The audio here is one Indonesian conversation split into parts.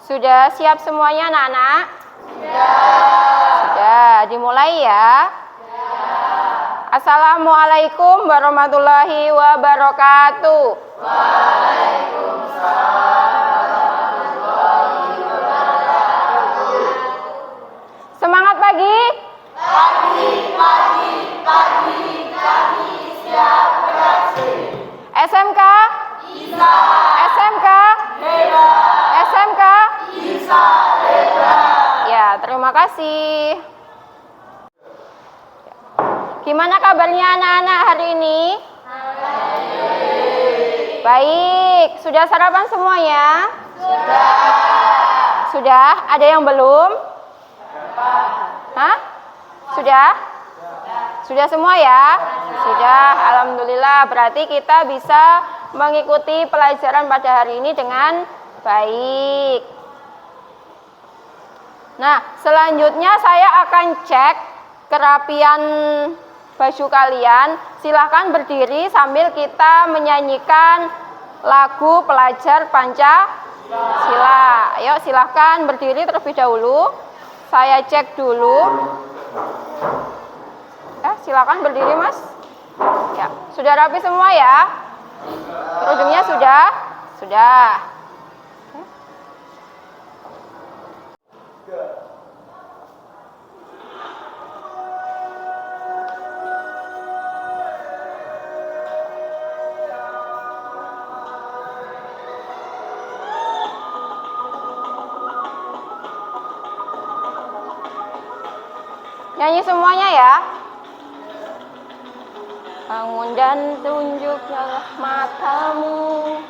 Sudah siap semuanya anak-anak? Sudah, dimulai ya. Assalamualaikum warahmatullahi wabarakatuh. Waalaikumsalam warahmatullahi wabarakatuh. Semangat pagi. Pagi, kami siap beraksi. SMK? Bisa. SMK? Hebat. SMK? Bisa. Hebat. Ya, terima kasih. Gimana kabarnya anak-anak hari ini? Baik. Sudah sarapan semuanya? Sudah. Sudah? Ada yang belum? Hah? Sudah? Sudah semua ya? Sudah, alhamdulillah. Berarti kita bisa mengikuti pelajaran pada hari ini dengan baik. Nah, selanjutnya saya akan cek kerapian baju kalian. Silahkan berdiri sambil kita menyanyikan lagu pelajar Pancasila. Ayo silahkan berdiri terlebih dahulu. Saya cek dulu. Silakan berdiri mas. Ya, sudah rapi semua ya? Kerudungnya sudah? Sudah. Nyanyi semuanya ya. Bangun dan tunjuklah matamu,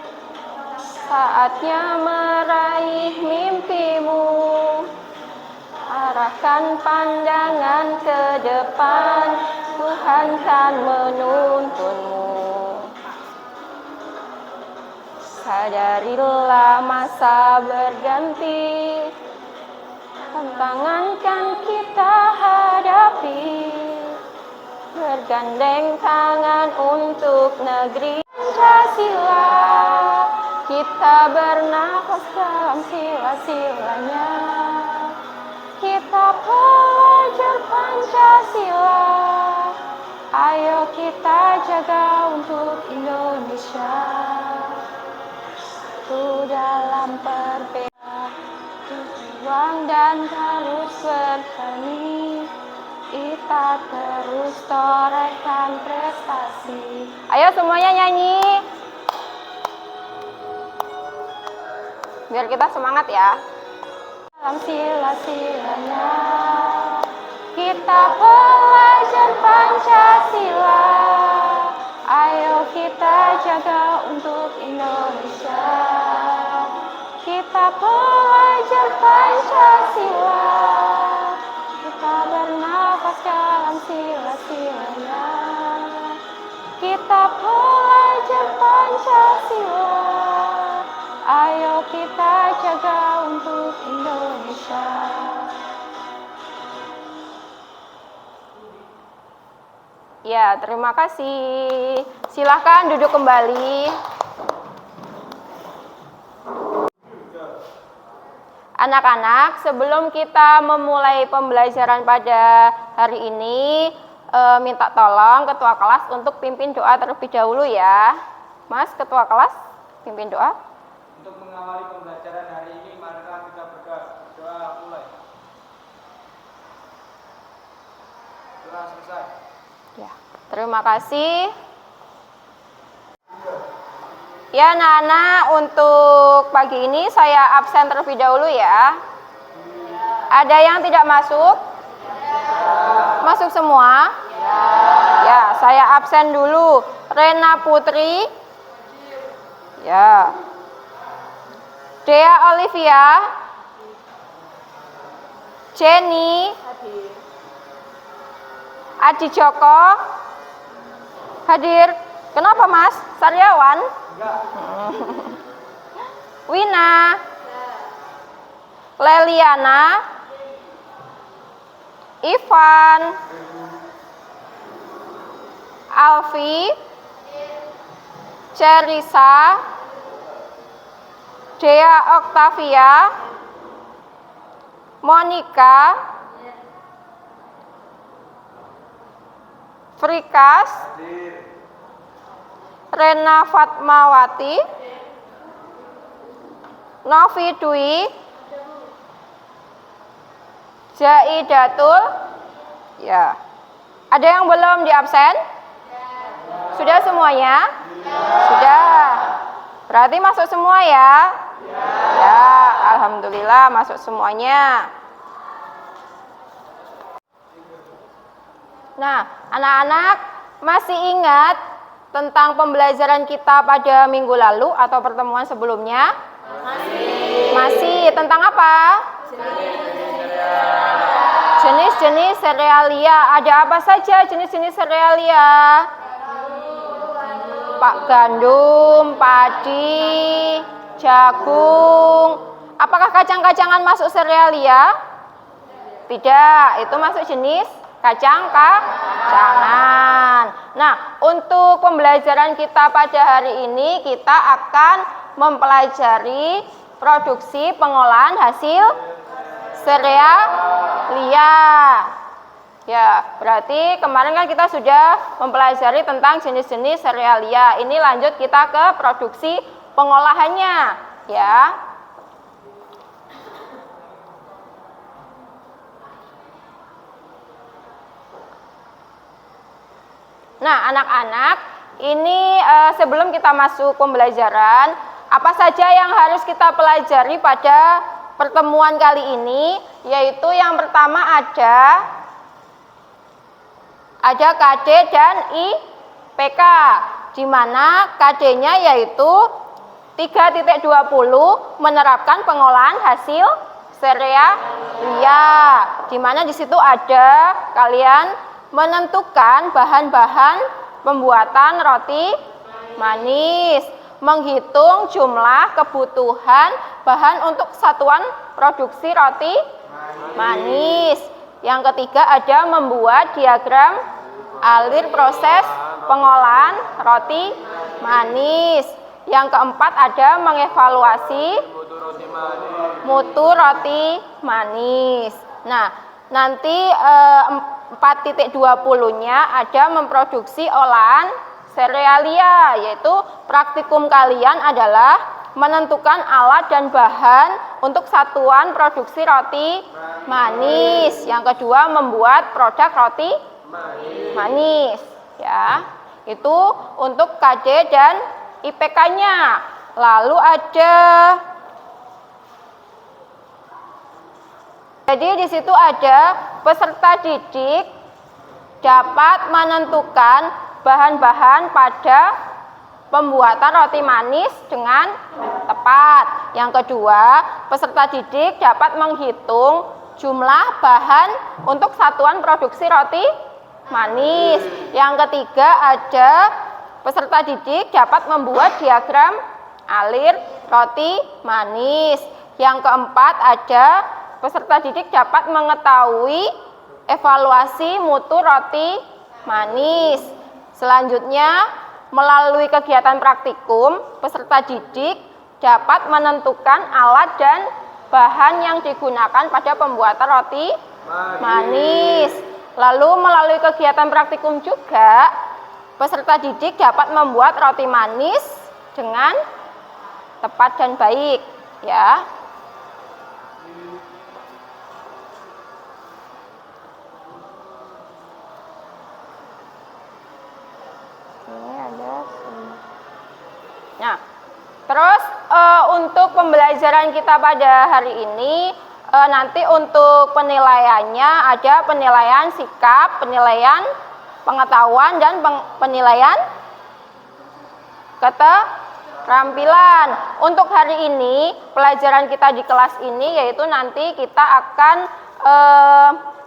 saatnya meraih mimpimu. Arahkan pandangan ke depan, Tuhan kan menuntunmu. Sadarilah masa berganti, tantangan kan kita hadapi. Bergandeng tangan untuk negeri Pancasila, kita bernafas dalam sila-silanya. Kita pelajar Pancasila, ayo kita jaga untuk Indonesia. Satu dalam perbedaan, berjuang dan terus bertani. Kita terus torehkan prestasi. Ayo semuanya nyanyi. Biar kita semangat ya. Dalam sila-silanya, kita pelajar Pancasila. Ayo kita jaga untuk Indonesia. Kita pelajar Pancasila. Kita bernafas dalam sila-silanya. Kita pelajar Pancasila. Ayo kita jaga untuk Indonesia. Ya, terima kasih. Silahkan duduk kembali. Anak-anak, sebelum kita memulai pembelajaran pada hari ini, minta tolong ketua kelas untuk pimpin doa terlebih dahulu ya. Mas, ketua kelas, pimpin doa. Untuk mengawali pembelajaran hari ini, marilah kita berdoa. Doa mulai. Doa selesai. Ya, terima kasih. Ya anak-anak, untuk pagi ini saya absen terlebih dahulu ya. Ada yang tidak masuk? Masuk semua? Ya, saya absen dulu. Rena Putri. Ya. Dea Olivia. Jenny. Adi Joko. Hadir. Kenapa Mas? Saryawan? Wina. Leliana. Ivan. Alfi. Cerisa. Dea Octavia. Monica, Frikas, Rena Fatmawati, Novi Dwi, Jaidatul. Ya. Ada yang belum di absen? Sudah semuanya? Sudah. Berarti masuk semua ya? Ya, alhamdulillah masuk semuanya. Nah, anak-anak masih ingat tentang pembelajaran kita pada minggu lalu atau pertemuan sebelumnya? Masih. Tentang apa? Jenis-jenis serealia. Ada apa saja jenis-jenis serealia? Pak gandum, padi, jagung. Apakah kacang-kacangan masuk serealia? Tidak, itu masuk jenis kacang-kacangan. Nah, untuk pembelajaran kita pada hari ini kita akan mempelajari produksi pengolahan hasil serealia. Ya, berarti kemarin kan kita sudah mempelajari tentang jenis-jenis serealia. Ini lanjut kita ke produksi pengolahannya, ya. Nah, anak-anak, ini sebelum kita masuk pembelajaran, apa saja yang harus kita pelajari pada pertemuan kali ini? Yaitu yang pertama ada KD dan IPK, di mana KD-nya yaitu 3.20 menerapkan pengolahan hasil serealia, di mana di situ ada kalian menentukan bahan-bahan pembuatan roti manis, menghitung jumlah kebutuhan bahan untuk satuan produksi roti manis. Yang ketiga ada membuat diagram alir proses pengolahan roti manis. Yang keempat ada mengevaluasi mutu roti manis. Nah, nanti 4.20-nya ada memproduksi olahan serealia, yaitu praktikum kalian adalah menentukan alat dan bahan untuk satuan produksi roti manis. Yang kedua membuat produk roti manis, ya. Itu untuk KD dan IPK-nya. Lalu jadi di situ ada peserta didik dapat menentukan bahan-bahan pada pembuatan roti manis dengan tepat. Yang kedua, peserta didik dapat menghitung jumlah bahan untuk satuan produksi roti manis. Yang ketiga ada peserta didik dapat membuat diagram alir roti manis. Yang keempat ada peserta didik dapat mengetahui evaluasi mutu roti manis. Selanjutnya, melalui kegiatan praktikum, peserta didik dapat menentukan alat dan bahan yang digunakan pada pembuatan roti manis. Lalu melalui kegiatan praktikum juga, peserta didik dapat membuat roti manis dengan tepat dan baik, ya. Nah, terus untuk pembelajaran kita pada hari ini, nanti untuk penilaiannya ada penilaian sikap, penilaian pengetahuan, dan penilaian keterampilan. Untuk hari ini, pelajaran kita di kelas ini yaitu nanti kita akan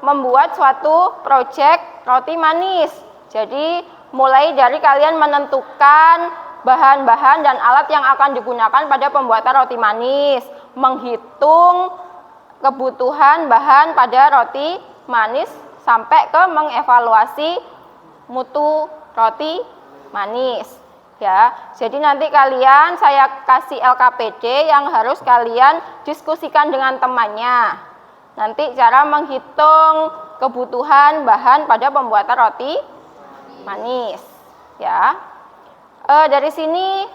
membuat suatu proyek roti manis. Jadi, mulai dari kalian menentukan bahan-bahan dan alat yang akan digunakan pada pembuatan roti manis, menghitung kebutuhan bahan pada roti manis sampai ke mengevaluasi mutu roti manis, ya. Jadi nanti kalian saya kasih LKPD yang harus kalian diskusikan dengan temannya. nanti cara menghitung kebutuhan bahan pada pembuatan roti manis ya. Dari sini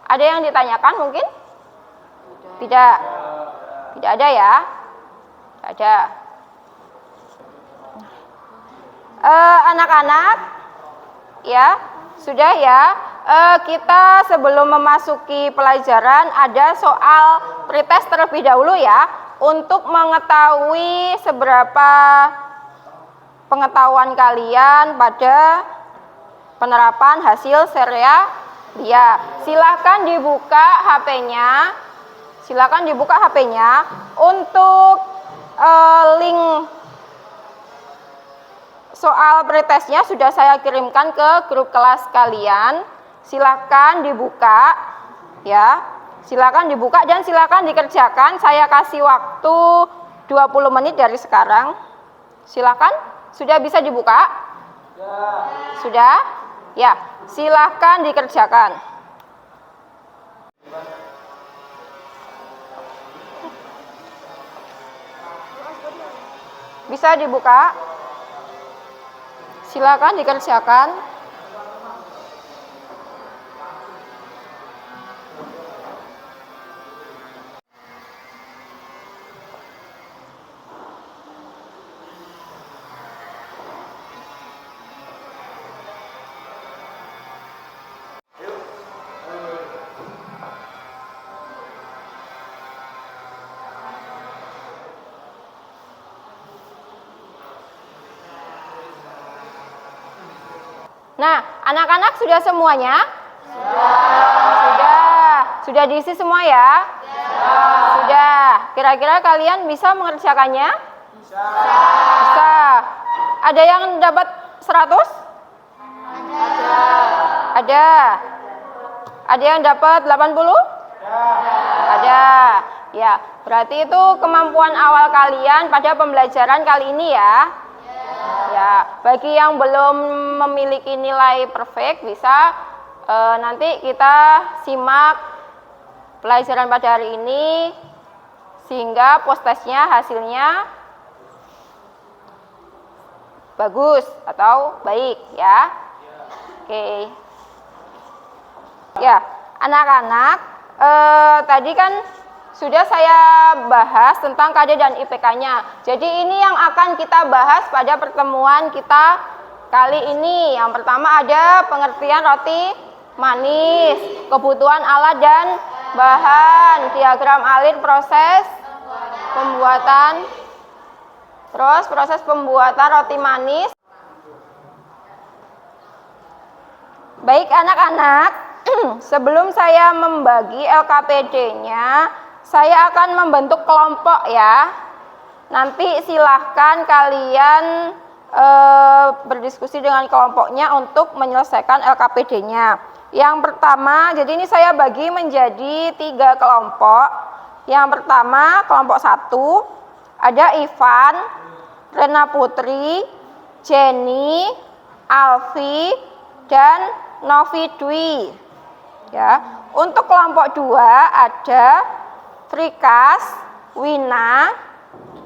ada yang ditanyakan mungkin? Tidak. Tidak ada ya? Tidak ada. Anak-anak ya, sudah ya. Kita sebelum memasuki pelajaran ada soal pretest terlebih dahulu ya, untuk mengetahui seberapa pengetahuan kalian pada penerapan hasil serialia. Silahkan dibuka HP-nya. Silakan dibuka HP-nya. Untuk link soal pretestnya sudah saya kirimkan ke grup kelas kalian. Silakan dibuka ya. Silakan dibuka dan silakan dikerjakan. Saya kasih waktu 20 menit dari sekarang. Silakan. Sudah bisa dibuka? Sudah? Ya. Silakan dikerjakan. Bisa dibuka? Silakan dikerjakan. Nah, anak-anak sudah semuanya? Sudah diisi semua ya? Sudah. Kira-kira kalian bisa mengerjakannya? Bisa. Ada yang dapat 100? Ada. Ada yang dapat 80? Ada. Ya, berarti itu kemampuan awal kalian pada pembelajaran kali ini ya. Ya, bagi yang belum memiliki nilai perfect bisa nanti kita simak pelajaran pada hari ini sehingga post testnya hasilnya bagus atau baik ya. Oke. Ya, anak-anak tadi kan sudah saya bahas tentang KD dan IPK-nya. Jadi ini yang akan kita bahas pada pertemuan kita kali ini. Yang pertama ada pengertian roti manis, kebutuhan alat dan bahan, diagram alir proses pembuatan, terus proses pembuatan roti manis. Baik anak-anak, sebelum saya membagi LKPD-nya, saya akan membentuk kelompok ya. Nanti silahkan kalian berdiskusi dengan kelompoknya untuk menyelesaikan LKPD-nya. Yang pertama, jadi ini saya bagi menjadi 3 kelompok. Yang pertama, kelompok 1, ada Ivan, Rena Putri, Jenny, Alfi, dan Novi Dwi. Ya. Untuk kelompok 2 ada Frikas, Wina,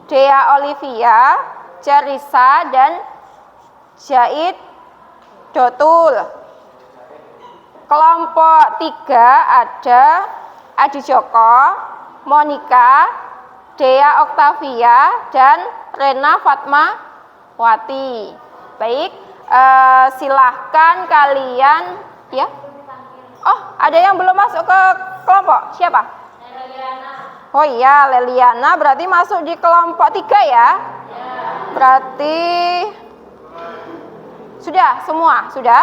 Dea Olivia, Cerisa, dan Jaid Dotul. Kelompok 3 ada Adi Joko, Monika, Dea Oktavia, dan Rena Fatmawati. Baik, silahkan kalian ya. Oh, ada yang belum masuk ke kelompok. Siapa? Oh iya, Leliana berarti masuk di kelompok 3 ya? Berarti sudah semua? Sudah?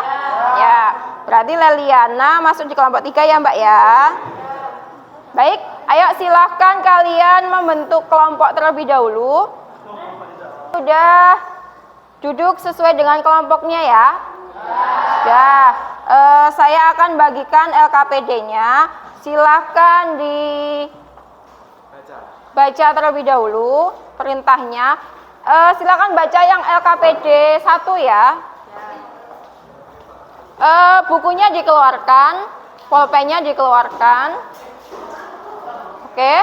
Ya, berarti Leliana masuk di kelompok 3 ya Mbak ya? Baik, ayo silahkan kalian membentuk kelompok terlebih dahulu. Sudah duduk sesuai dengan kelompoknya ya? Sudah. Saya akan bagikan LKPD-nya. Silahkan dibaca terlebih dahulu perintahnya. Silahkan baca yang LKPD 1 ya. Bukunya dikeluarkan, pulpennya dikeluarkan. Oke.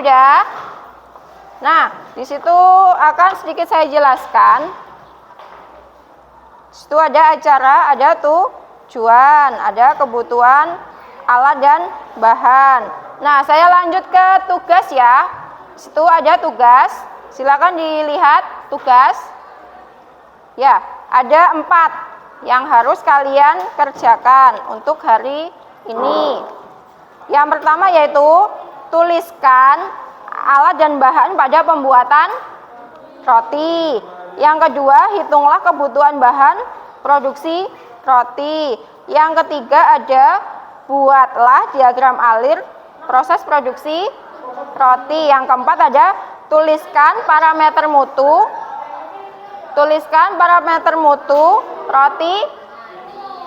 sudah? Nah, di situ akan sedikit saya jelaskan. Di situ ada acara, ada tujuan, ada kebutuhan alat dan bahan. Nah, saya lanjut ke tugas ya. Di situ ada tugas. Silakan dilihat tugas. Ya, ada 4 yang harus kalian kerjakan untuk hari ini. Yang pertama yaitu tuliskan alat dan bahan pada pembuatan roti. Yang kedua, hitunglah kebutuhan bahan produksi roti. Yang ketiga ada buatlah diagram alir proses produksi roti. Yang keempat ada tuliskan parameter mutu. Tuliskan parameter mutu roti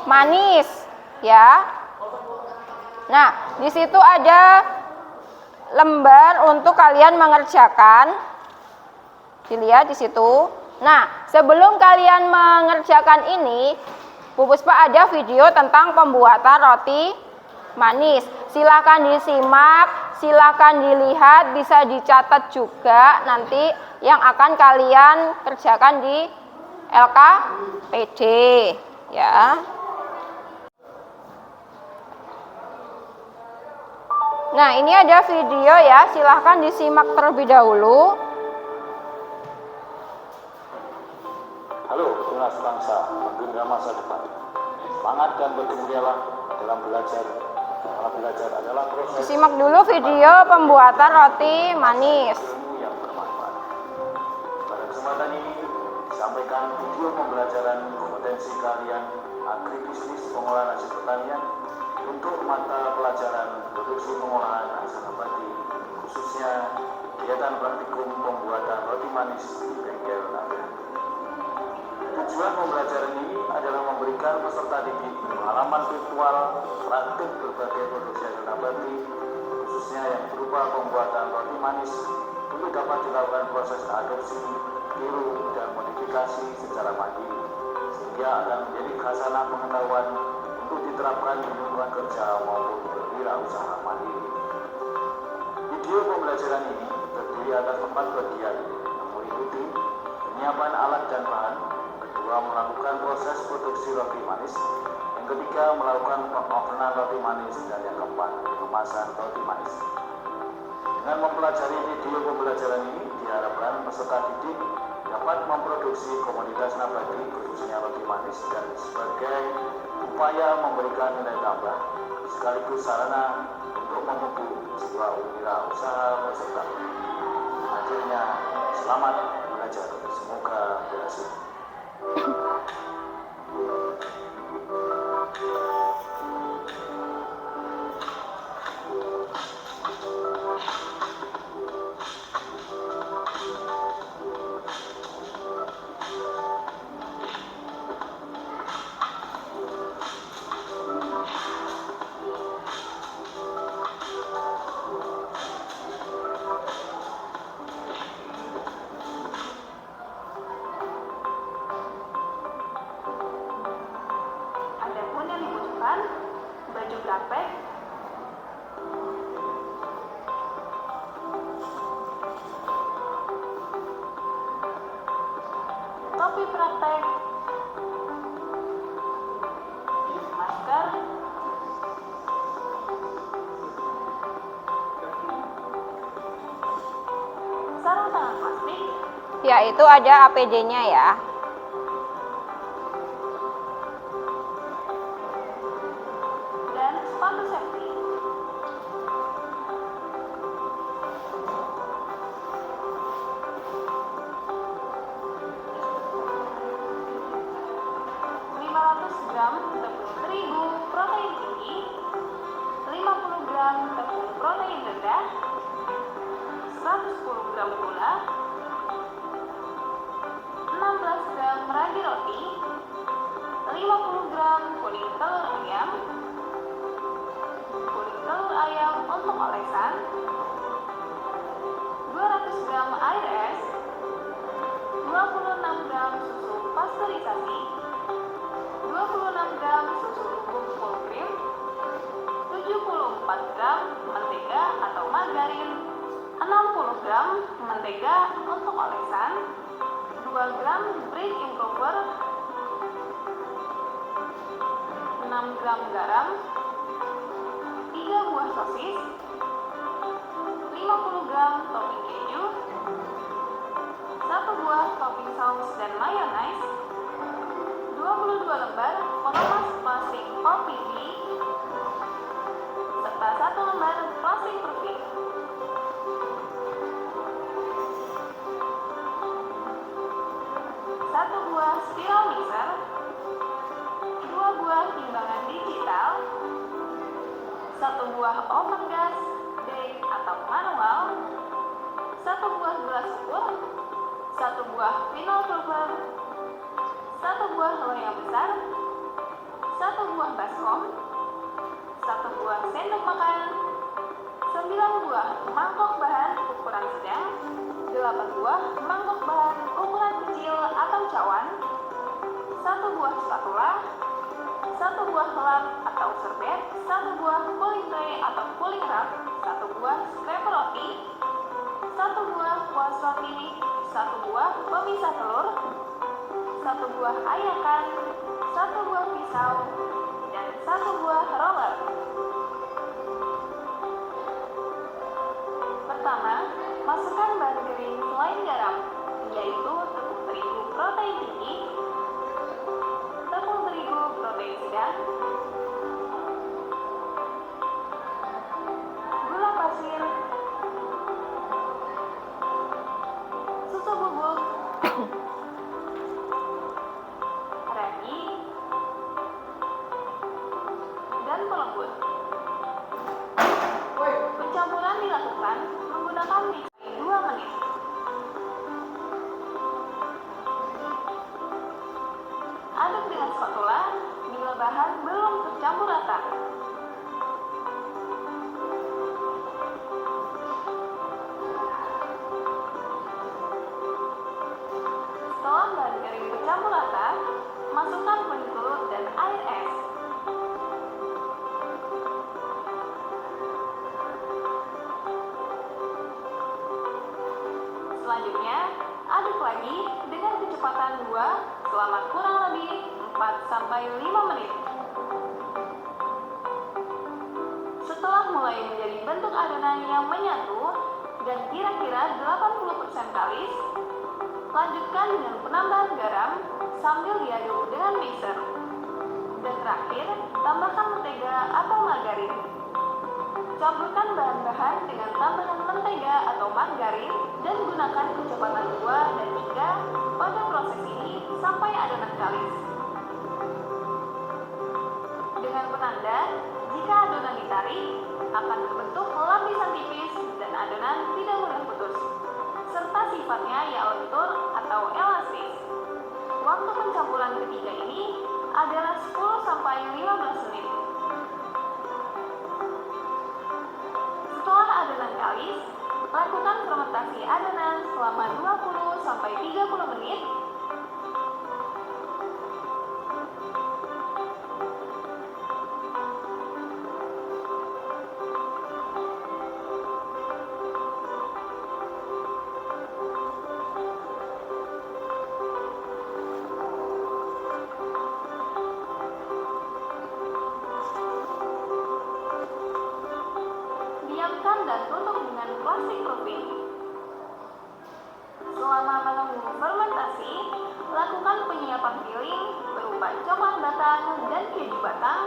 manis ya. Nah, di situ ada lembar untuk kalian mengerjakan. Dilihat di situ. Nah, sebelum kalian mengerjakan ini, Bu Puspa ada video tentang pembuatan roti manis. Silahkan disimak, silahkan dilihat, bisa dicatat juga nanti yang akan kalian kerjakan di LKPD ya. Nah, ini ada video ya, silahkan disimak terlebih dahulu. Halo, generasi bangsa, menggenggam masa depan. Semangat dan bergembiralah dalam belajar. Karena belajar adalah proses. Disimak dulu video pembuatan roti manis. Yang bermanfaat. Pada kesempatan ini disampaikan video pembelajaran kompetensi kalian agribisnis pengolahan hasil pertanian untuk mata pelajaran produksi pengolahan hasil nabati, khususnya kegiatan praktikum pembuatan roti manis di bengkel Naga. Tujuan pembelajaran ini adalah memberikan peserta didik pengalaman virtual praktik berbagai produksi hasil nabati, khususnya yang berupa pembuatan roti manis, untuk dapat dilakukan proses adopsi, tiru, dan modifikasi secara mandiri, sehingga akan menjadi khasanah pengetahuan untuk diterapkan di lingkungan kerja maupun berwirausaha mandiri. Video pembelajaran ini terdiri atas 4 bagian yang meliputi penyiapan alat dan bahan, kedua melakukan proses produksi roti manis, yang ketiga melakukan pengovenan roti manis, dan yang keempat pengemasan roti manis. Dengan mempelajari video pembelajaran ini, diharapkan peserta didik dapat memproduksi komoditas nabati khususnya roti manis dan sebagai upaya memberikan nilai tambah sekaligus sarana untuk memupuk sebuah wirausaha peserta. Akhirnya, selamat belajar, semoga berhasil. Baju praktek, topi praktek, masker, sarung tangan plastik, Ya, itu ada APD-nya ya. dan sepatu safety. Gram tepung terigu protein tinggi, 50 gram tepung protein rendah, 110 gram gula, 16 gram ragi roti, 50 gram kuning telur ayam untuk olesan, 200 gram air es, 26 gram susu pasteurisasi, 26 gram susu bubuk full cream, 74 gram mentega atau margarin, 60 50 gram mentega untuk olesan, 2 gram bread improver, 6 gram garam, 3 buah sosis, 50 gram topping keju, 1 buah topping saus dan mayones, 22 lembar pengemas plastik OPV, serta 1 lembar plastik perfil. Satu buah spiral mixer, 2 buah timbangan digital, 1 buah oven gas, dek atau manual, 1 buah gelas ukur, 1 buah vinyl cover, 1 buah loyang besar, 1 buah baskom, 1 buah sendok makan, 9 buah mangkok bahan ukuran sedang, 8 buah mangkok bahan ukuran kecil atau cawan, 1 buah spatula, 1 buah lap atau serbet, 1 buah cooling tray atau cooling rack, 1 buah scraper roti, 1 buah kuas roti, 1 buah pemisah telur, 1 buah ayakan, 1 buah pisau, dan 1 buah roller. Pertama, masukkan bahan kering selain garam, yaitu tepung terigu protein tinggi, tepung terigu protein sedang, gula pasir, susu bubuk, ragi, dan pelembut. Pencampuran dilakukan menggunakan mixer 2 menit. Aduk dengan spatula bila bahan belum tercampur rata. Setelah bahan kering tercampur rata, masukkan kuning telur dan air es. Selanjutnya, aduk lagi dengan kecepatan 2 selama kurang lebih 4-5 menit. Setelah mulai menjadi bentuk adonan yang menyatu dan kira-kira 80% kalis, lanjutkan dengan penambahan garam sambil diaduk dengan mixer. Dan terakhir, tambahkan mentega atau margarin. Campurkan bahan-bahan dengan tambahan mentega atau margarin dan gunakan kecepatan 2 dan 3 pada proses ini sampai adonan kalis. Dengan penanda, jika adonan ditarik, akan terbentuk lapisan tipis dan adonan tidak mudah putus, serta sifatnya yang lentur atau elastis. Waktu pencampuran ketiga ini adalah 10-15 menit. Setelah adonan kalis, lakukan fermentasi adonan selama 20-30 menit. Diamkan dan tutup dengan plastik roofing. Selama menunggu fermentasi, lakukan penyiapan filling berupa coklat batang dan keju batang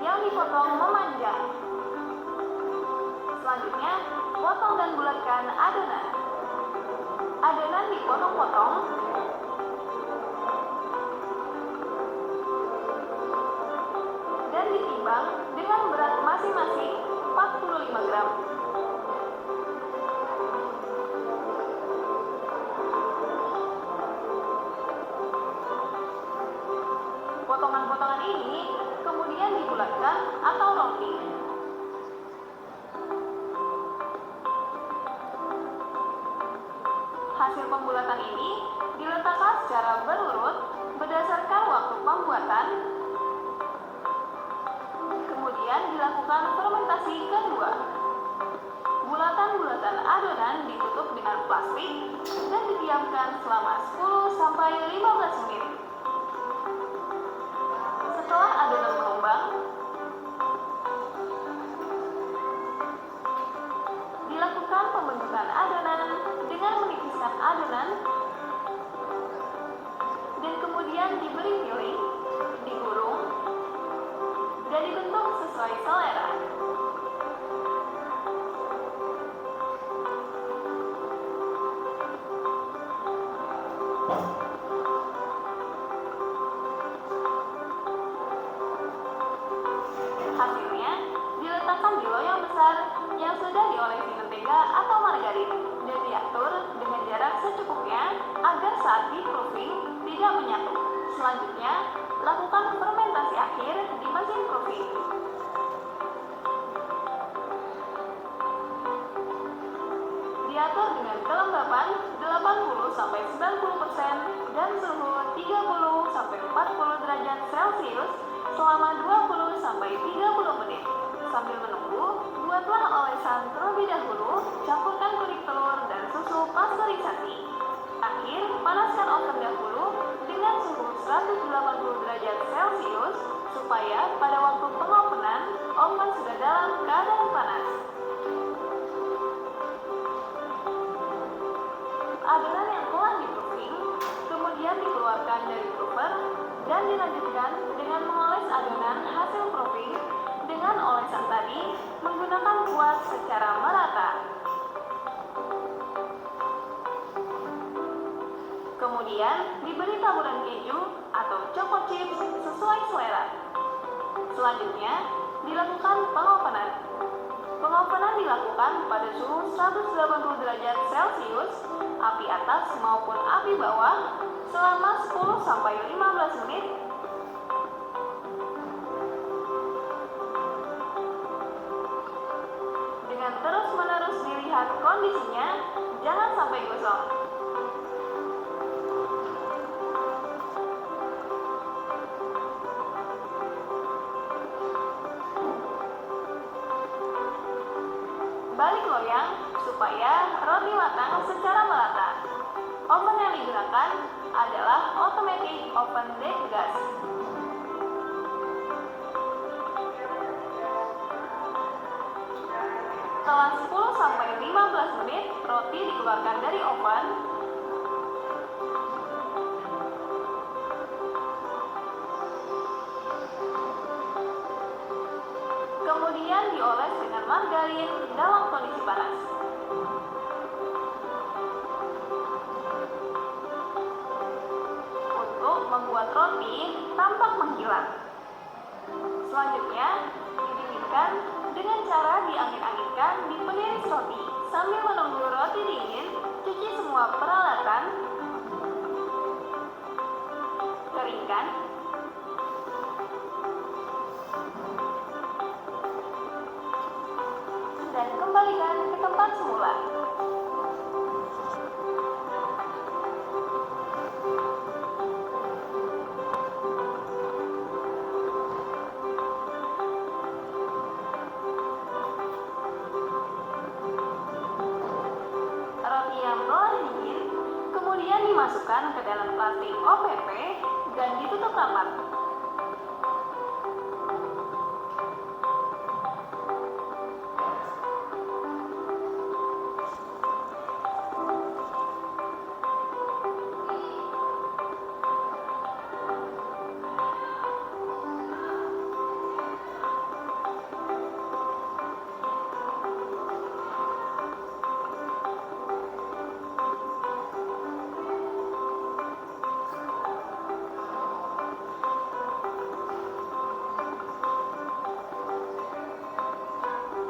yang dipotong memanjang. Selanjutnya, potong dan bulatkan adonan. Adonan dipotong-potong dan ditimbang dengan berat masing-masing 45 gram. Potongan-potongan ini kemudian dibulatkan atau rounding. Hasil pembulatan ini diletakkan secara berurut berdasarkan waktu pembuatan. Kemudian dilakukan fermentasi kedua. Bulatan-bulatan adonan ditutup kemudian diberi filling, digulung, dan dibentuk sesuai selera. Hasilnya diletakkan di loyang besar yang sudah diolesi mentega atau margarin dan diatur dengan jarak secukupnya agar saat di-proofing tidak menyatu. Selanjutnya, lakukan fermentasi akhir di mesin proofing. Diatur dengan kelembapan 80-90% dan suhu 30-40 derajat Celcius selama 20-30 menit. Sambil menunggu, buatlah olesan terlebih dahulu, campurkan kuning telur dan susu pasteurisasi. Akhir, panaskan oven dahulu dengan suhu 180 derajat Celcius supaya pada waktu pengopenan, oven sudah dalam keadaan panas. Adonan yang telah di-proofing kemudian dikeluarkan dari prover dan dilanjutkan dengan mengoles adonan hasil proofing dengan olesan tadi menggunakan kuas secara merata. Kemudian diberi taburan keju atau choco chips sesuai selera. Selanjutnya dilakukan pengopenan. Pengopenan dilakukan pada suhu 180 derajat Celcius, api atas maupun api bawah selama 10-15 menit. Dengan terus-menerus dilihat kondisinya, jangan sampai gosong. Balik loyang supaya roti matang secara merata. Oven yang digunakan adalah automatic oven bake gas. Setelah 10-15 menit roti dikeluarkan dari oven, kemudian dioles dengan margarin dalam kondisi panas. Untuk membuat roti tampak mengkilat. Selanjutnya, didinginkan dengan cara diangin-anginkan di peniris roti. Sambil menunggu roti dingin, cuci semua peralatan, keringkan, dan kembalikan ke tempat semula. Roti yang telah dingin kemudian dimasukkan ke dalam plastik OPP dan ditutup rapat.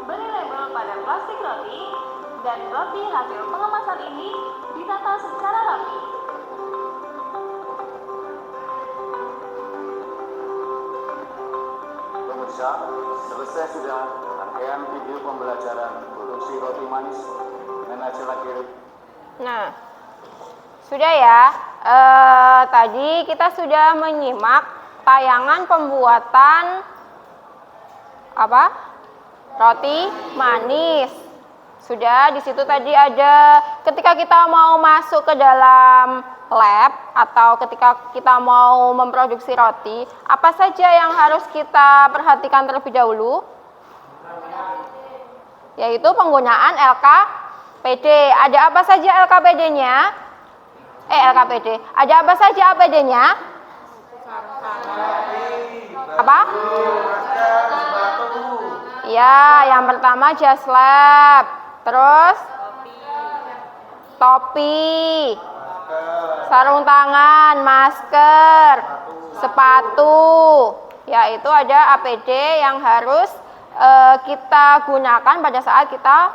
Beri label pada plastik roti dan roti hasil pengemasan ini ditata secara rapi. Pemirsa, selesai sudah rangkaian video pembelajaran produksi roti manis Manajer Akhir. Nah, sudah ya. Tadi kita sudah menyimak tayangan pembuatan apa? Roti manis. Sudah di situ tadi ada ketika kita mau masuk ke dalam lab atau ketika kita mau memproduksi roti, apa saja yang harus kita perhatikan terlebih dahulu? Yaitu penggunaan LKPD. Ada apa saja LKPD-nya? LKPD. Ada apa saja APD-nya? Ya, yang pertama jas lab. Terus topi, sarung tangan, masker, sepatu. Ya, itu ada APD yang harus kita gunakan pada saat kita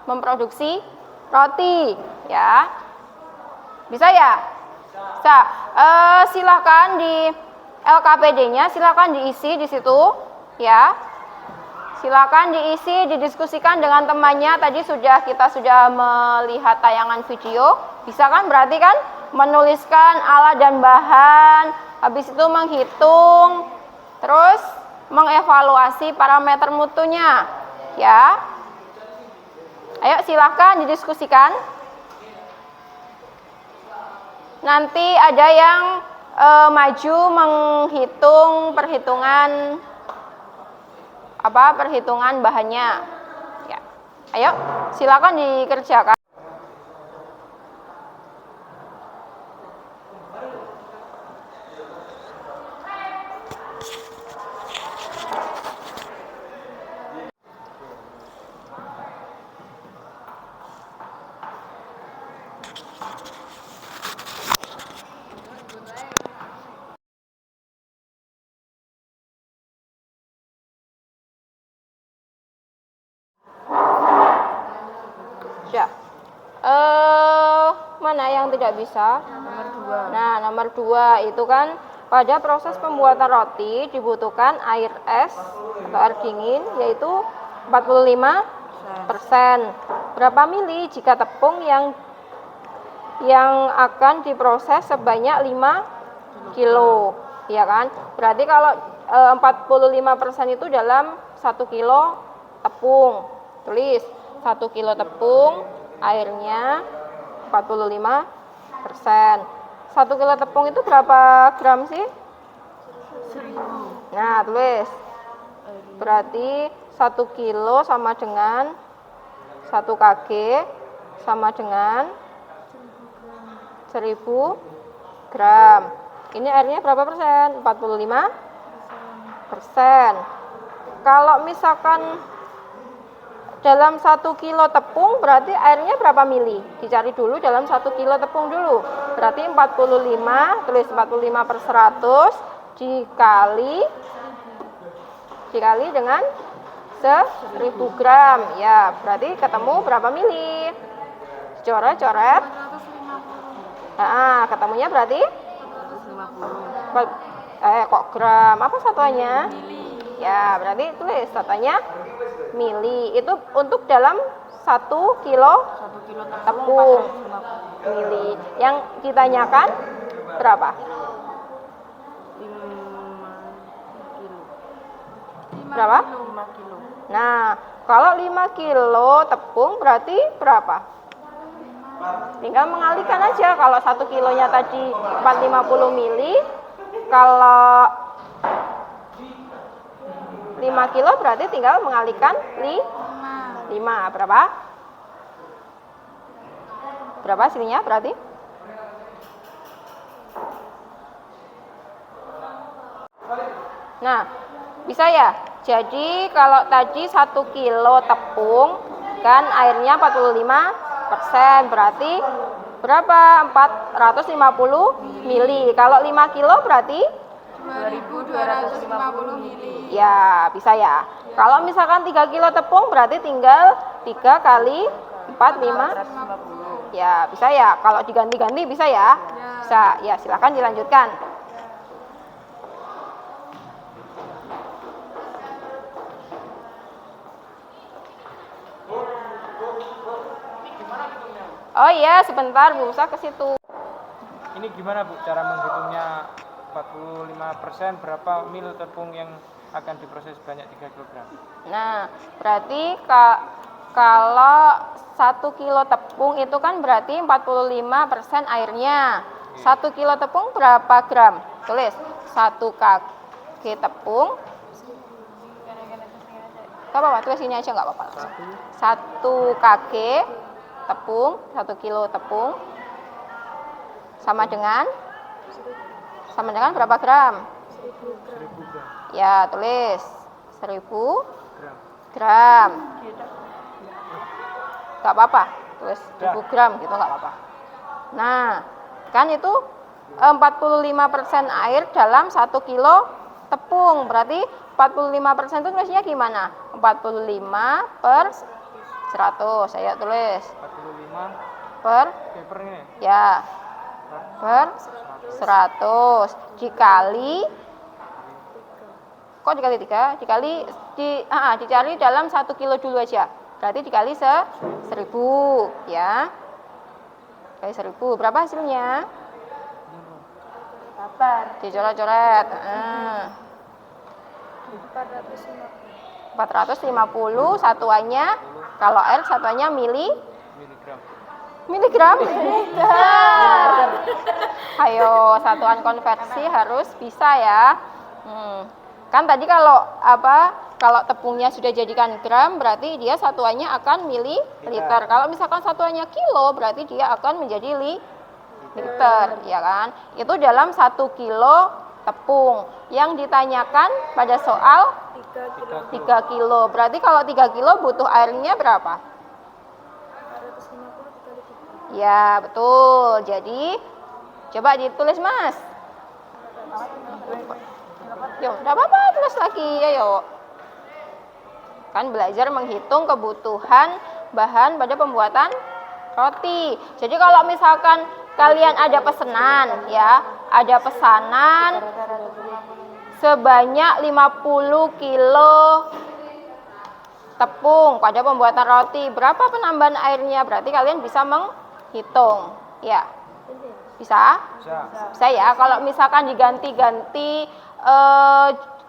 memproduksi roti, ya. Bisa ya? Bisa. Silahkan di LKPD-nya, silahkan diisi di situ, ya. Silakan diisi, didiskusikan dengan temannya. Tadi kita sudah melihat tayangan video. Bisa kan? Berarti kan menuliskan alat dan bahan, habis itu menghitung, terus mengevaluasi parameter mutunya. Ya. Ayo silahkan didiskusikan. Nanti ada yang maju menghitung perhitungan bahannya. Ya. Ayo, silakan dikerjakan. Ya. Mana yang tidak bisa? Nomor 2. Nah, nomor 2 itu kan pada proses pembuatan roti dibutuhkan air es atau air dingin yaitu 45%. Berapa mili jika tepung yang akan diproses sebanyak 5 kilo, ya kan? Berarti kalau 45% itu dalam 1 kilo tepung. Tulis 1 kilo tepung, airnya 45%. 1 kilo tepung itu berapa gram sih? 1000. Nah, tulis. Berarti 1 kilo sama dengan 1 kg sama dengan 1000 gram. Ini airnya berapa persen? 45%. Kalau misalkan dalam 1 kilo tepung berarti airnya berapa mili? Dicari dulu dalam 1 kilo tepung dulu. Berarti 45, tulis 45/100 dikali dengan 1000 gram. Ya, berarti ketemu berapa mili? Coret-coret. Nah, ketemunya berarti 450. Kok gram? Apa satuannya? Mili. Ya, berarti tulis satuannya mili. Itu untuk dalam 1 kilo tepung mili. Yang ditanyakan berapa? 5 kilo. Berapa? 5 kilo. Nah, kalau 5 kilo tepung berarti berapa? Tinggal mengalihkan aja. Kalau 1 kilonya tadi 450 mili, kalau 5 kilo berarti tinggal mengalihkan 5. Berapa? Berapa hasilnya berarti? Nah, bisa ya? Jadi kalau tadi 1 kilo tepung kan airnya 45%, berarti berapa? 450 mili. Kalau 5 kilo berarti 2250 mili. Ya, bisa ya. Kalau misalkan 3 kilo tepung berarti tinggal 3 kali 4, 5. Ya, bisa ya. Kalau diganti-ganti bisa ya? Bisa. Ya, silakan dilanjutkan. Oh iya, sebentar Bu Musa ke situ. Ini gimana Bu cara menghitungnya 45% berapa mil tepung yang akan diproses sebanyak 3 kg? Nah, berarti kalau 1 kilo tepung itu kan berarti 45% airnya. 1 kilo tepung berapa gram? Tulis 1 kg tepung. Gak apa-apa, tulis ini aja nggak apa-apa. 1 kg tepung, 1 kilo tepung sama dengan berapa gram? 1000 gram. Ya, tulis 1000 gram. Gak apa-apa, tulis 1000 gram gitu gak apa-apa. Nah, kan itu 45% air dalam 1 kilo tepung. Berarti 45% itu tulisnya gimana? 45 per 100. Saya tulis 45 per paper ini. ya per 100 dikali, kok dikali 3? Dicari dalam 1 kilo dulu aja. Berarti dikali 1000 ya. Kali 1000 berapa hasilnya? Dicoret-coret. 450 satuannya, kalau air satuannya miligram. Ayo, satuan konversi harus bisa ya. Kan tadi kalau tepungnya sudah jadikan gram, berarti dia satuannya akan mililiter. Kalau misalkan satuannya kilo, berarti dia akan menjadi liter, ya kan? Itu dalam 1 kilo tepung. Yang ditanyakan pada soal 3 kilo. Berarti kalau 3 kilo butuh airnya berapa? 450 ya, betul. Jadi coba ditulis, Mas. Yuk, enggak apa-apa, tulis lagi. Ayo. Kan belajar menghitung kebutuhan bahan pada pembuatan roti. Jadi kalau misalkan kalian ada pesanan ya, ada pesanan sebanyak 50 kilo tepung pada pembuatan roti, berapa penambahan airnya? Berarti kalian bisa menghitung. Ya. Bisa? Bisa ya. Kalau misalkan diganti-ganti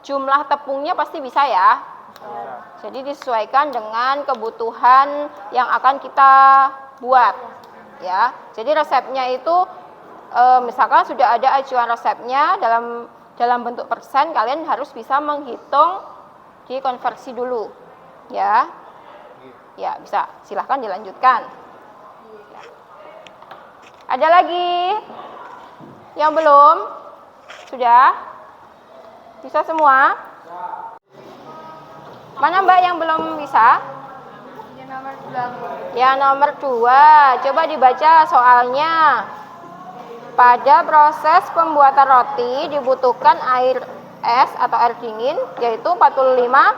jumlah tepungnya pasti bisa ya. Jadi disesuaikan dengan kebutuhan yang akan kita buat ya. Jadi resepnya itu misalkan sudah ada acuan resepnya dalam bentuk persen, kalian harus bisa menghitung dikonversi dulu ya. Ya, bisa. Silahkan dilanjutkan. Ya. Ada lagi yang belum? Sudah? Bisa semua? Mana Mbak yang belum bisa? Ya, nomor 2. Coba dibaca soalnya. Pada proses pembuatan roti dibutuhkan air es atau air dingin, yaitu 45%.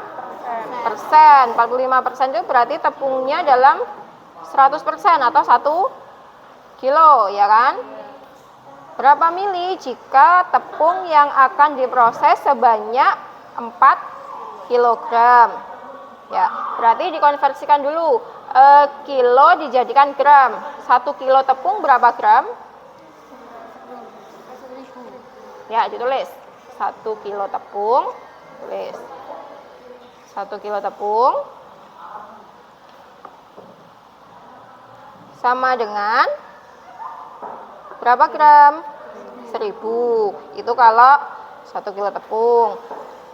45% itu berarti tepungnya dalam 100% atau 1 kilo, ya kan? Berapa mili jika tepung yang akan diproses sebanyak 4 kilogram? Ya, berarti dikonversikan dulu. Kilo dijadikan gram. 1 kilo tepung berapa gram? Ya, ditulis. 1 kilo tepung. Tulis. 1 kilo tepung sama dengan berapa gram? 1000. Itu kalau 1 kilo tepung.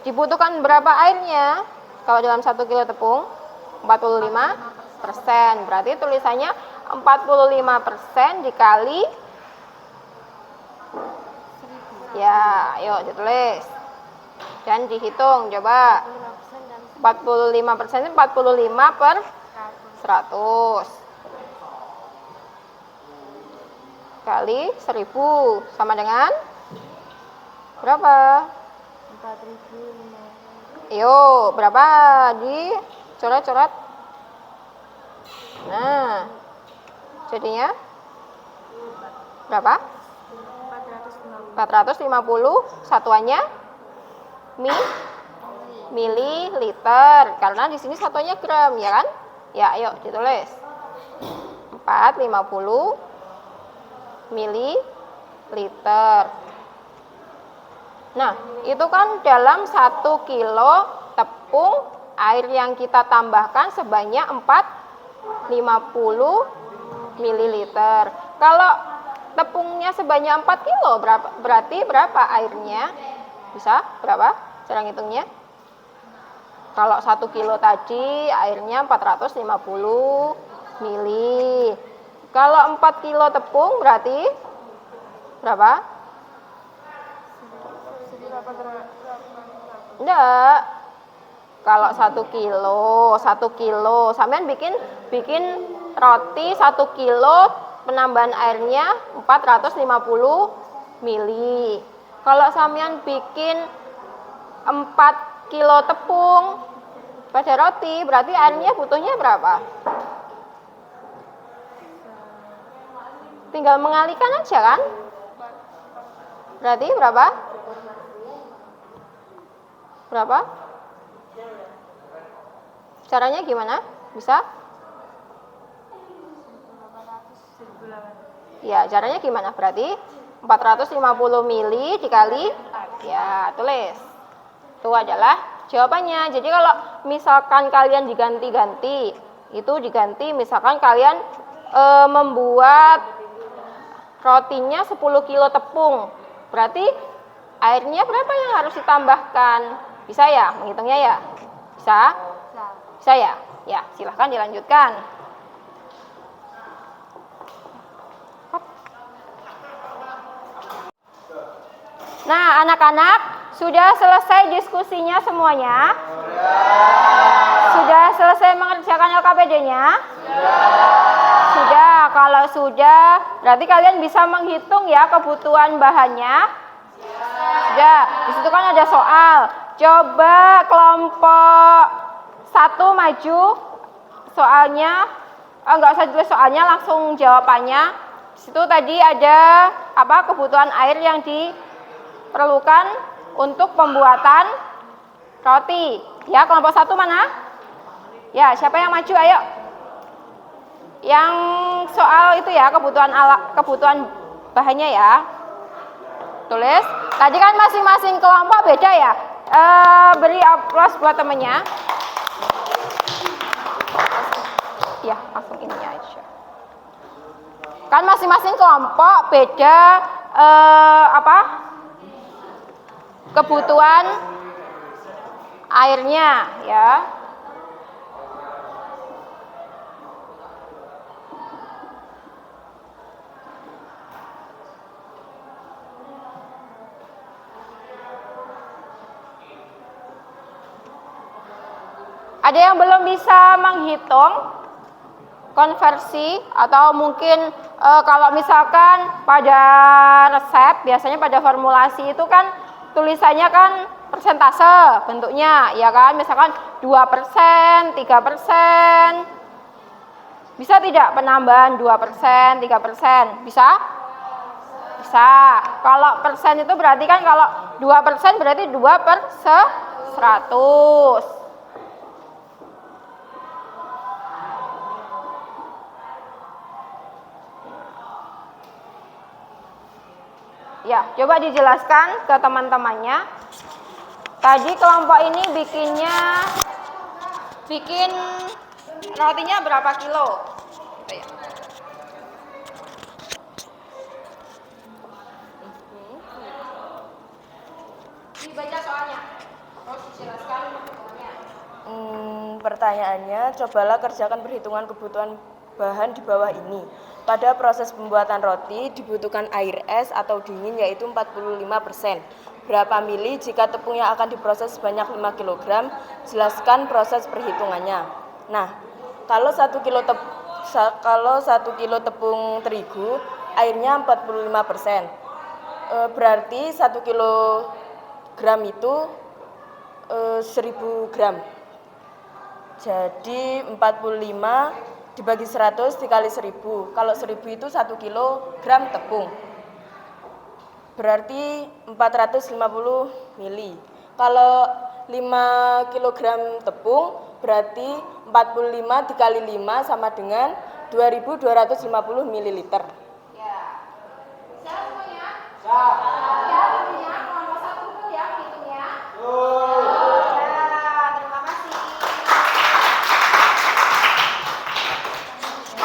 Dibutuhkan berapa airnya? Kalau dalam 1 kilo tepung 45%. Berarti tulisannya 45% dikali, ya, yuk ditulis. Dan dihitung, coba. 45% 45 per 100 kali 1000 sama dengan berapa? 4.500. Yuk, berapa? Dicoret-coret. Nah, jadinya berapa? 450. Satuannya mililiter. Karena di sini satuannya gram, ya kan? Ya, ayo ditulis. 450 mililiter. Nah, itu kan dalam 1 kilo tepung air yang kita tambahkan sebanyak 450 mililiter. Kalau tepungnya sebanyak 4 kilo, berarti berapa airnya? Bisa? Berapa? Cara ngitungnya? Kalau 1 kilo tadi airnya 450 mili. Kalau 4 kilo tepung berarti berapa? Enggak. Kalau 1 kilo, sampean bikin roti 1 kilo, penambahan airnya 450 mili. Kalau sampean bikin 4 kilo tepung pada roti, berarti airnya butuhnya berapa? Tinggal mengalihkan aja kan? Berarti berapa? Berapa? Caranya gimana? Bisa? Ya, caranya gimana? Berarti 450 mili dikali, ya tulis. Itu adalah jawabannya. Jadi kalau misalkan kalian diganti-ganti, itu diganti misalkan kalian membuat rotinya 10 kilo tepung. Berarti airnya berapa yang harus ditambahkan? Bisa ya menghitungnya ya? Bisa? Bisa ya? Ya, silahkan dilanjutkan. Nah, anak-anak, sudah selesai diskusinya semuanya? Sudah selesai mengerjakan LKPD-nya? Sudah. Kalau sudah, berarti kalian bisa menghitung ya kebutuhan bahannya? Sudah. Di situ kan ada soal. Coba kelompok 1 maju. Soalnya, enggak usah tulis soalnya, langsung jawabannya. Di situ tadi ada kebutuhan air yang diperlukan untuk pembuatan roti. Ya, kelompok 1 mana? Ya, siapa yang maju? Ayo. Yang soal itu ya, kebutuhan bahannya ya. Tulis. Tadi kan masing-masing kelompok beda ya. Beri aplaus buat temennya. Ya, langsung ini aja. Kan masing-masing kelompok beda kebutuhan airnya ya. Ada yang belum bisa menghitung konversi atau mungkin kalau misalkan pada resep biasanya pada formulasi itu kan tulisannya kan persentase bentuknya ya kan, misalkan 2%, 3%. Bisa tidak penambahan 2%, 3%? Bisa? Bisa. Kalau persen itu berarti kan kalau 2% berarti 2/100. Ya, coba dijelaskan ke teman-temannya. Tadi kelompok ini bikin rotinya berapa kilo? Dibaca soalnya, terus dijelaskan perhitungannya. Pertanyaannya, cobalah kerjakan perhitungan kebutuhan bahan di bawah ini. Pada proses pembuatan roti dibutuhkan air es atau dingin yaitu 45%. Berapa mili jika tepung yang akan diproses sebanyak 5 kg? Jelaskan proses perhitungannya. Nah, kalau 1 kilo tepung terigu airnya 45%. Berarti 1 kilogram itu 1000 gram. Jadi 45 dibagi 100 dikali 1000. Kalau 1000 itu 1 kilogram tepung. Berarti 450 mili. Kalau 5 kilogram tepung berarti 45 dikali 5 sama dengan 2250 mililiter. Ya. Bisa semuanya? Bisa. Ya, tentunya kelompok 1 betul ya hitungnya? Terima kasih.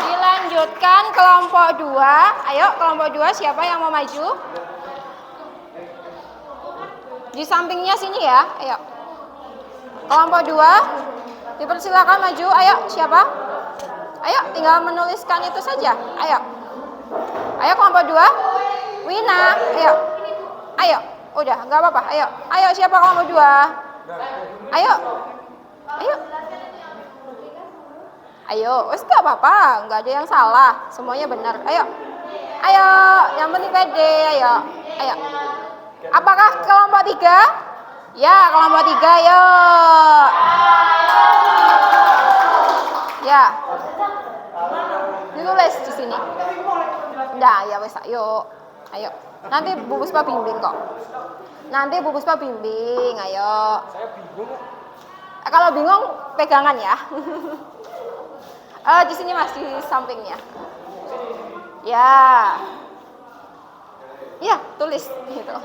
Dilanjutkan kelompok 2. Ayo, kelompok 2 siapa yang mau maju? Di sampingnya sini ya, ayo. Kelompok 2, dipersilakan maju, ayo, siapa? Ayo, tinggal menuliskan itu saja, ayo. Ayo kelompok 2, Wina, ayo. Ayo, udah, nggak apa-apa, ayo. Ayo, siapa kelompok 2? Ayo, Ayo. Ayo, wes gak apa-apa, nggak ada yang salah, semuanya benar. Ayo, ayo, yang penting pede, ayo, ayo. Apakah kelompok 3? Ya, kelompok 3, ayo. Ya, ditulis di sini. Nah, ya wes, ayo, ayo. Nanti Bu Puspa bimbing kok. Nanti Bu Puspa bimbing, ayo. Saya bingung. Kalau bingung, pegangan ya. Di sini Mas, di sampingnya. Ya. Ya, tulis gitu.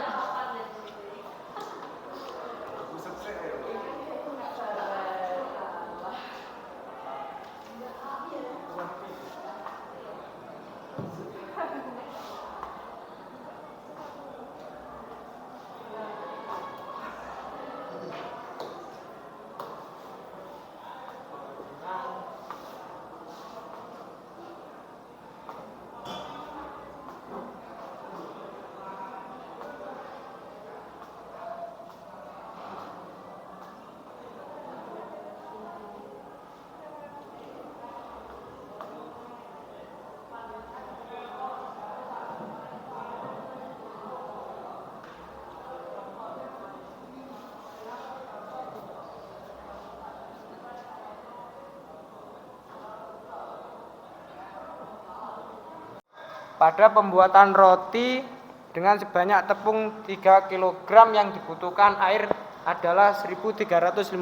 Pada pembuatan roti dengan sebanyak tepung 3 kg yang dibutuhkan air adalah 1350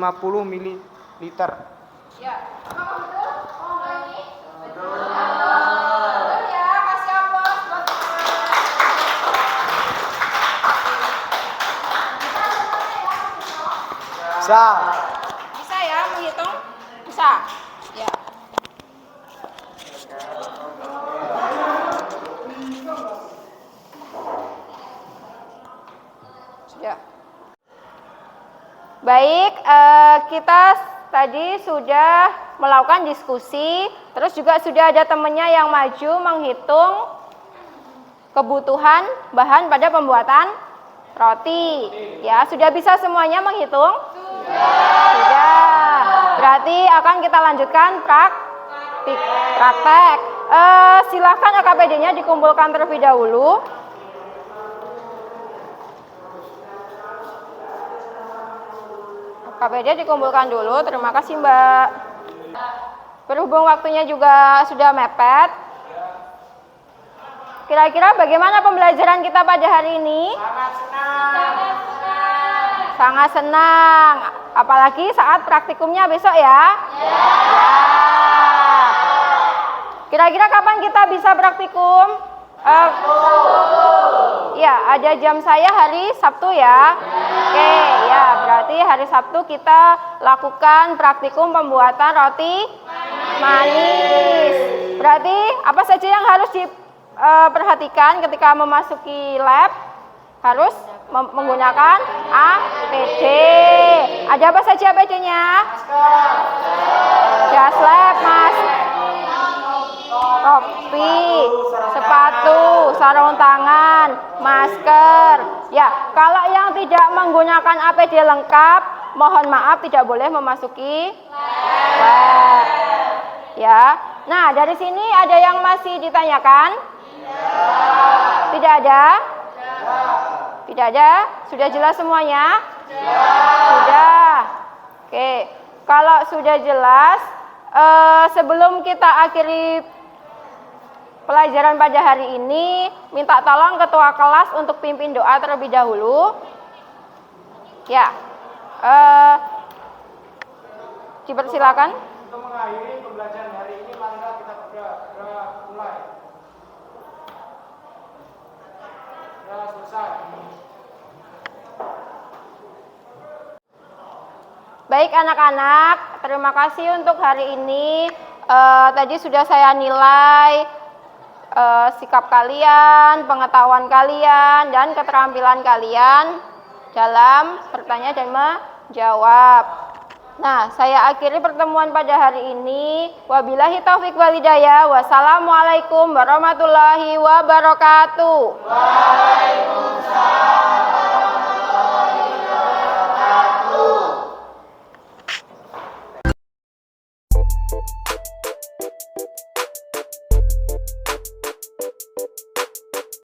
ml. Ya, apakah betul? Oh, ini? Betul ya, kasih aplaus buat Bisa. Bisa ya menghitung? Bisa. Ya. Sudah. Baik, kita tadi sudah melakukan diskusi, terus juga sudah ada temannya yang maju menghitung kebutuhan bahan pada pembuatan roti. Ya, sudah bisa semuanya menghitung? Sudah. Berarti akan kita lanjutkan praktek. Silahkan AKPD-nya dikumpulkan terlebih dahulu. AKPD dikumpulkan dulu, terima kasih Mbak. Berhubung waktunya juga sudah mepet, kira-kira bagaimana pembelajaran kita pada hari ini? Sangat senang. Apalagi saat praktikumnya besok ya? Ya. Kira-kira kapan kita bisa praktikum? Ya, ada jam saya hari Sabtu ya. Oke, ya berarti hari Sabtu kita lakukan praktikum pembuatan roti manis. Berarti apa saja yang harus diperhatikan ketika memasuki lab? Harus menggunakan APD. Ada apa saja APD-nya? Jas lab, Mas. Topi, sepatu, sarung tangan, masker. Ya, kalau yang tidak menggunakan APD lengkap, mohon maaf tidak boleh memasuki lab. Ya. Nah, dari sini ada yang masih ditanyakan? Tidak ada? Tidak ada? Sudah jelas semuanya? Sudah. Oke. Kalau sudah jelas, sebelum kita akhiri pelajaran pada hari ini, minta tolong ketua kelas untuk pimpin doa terlebih dahulu. Ya, dipersilakan. Untuk mengakhiri pembelajaran hari ini, mari kita mulai. Sudah selesai. Baik anak-anak, terima kasih untuk hari ini. Tadi sudah saya nilai sikap kalian, pengetahuan kalian, dan keterampilan kalian dalam bertanya dan menjawab. Nah, saya akhiri pertemuan pada hari ini. Wabillahi taufik wal hidayah. Wassalamualaikum warahmatullahi wabarakatuh. Waalaikumsalam.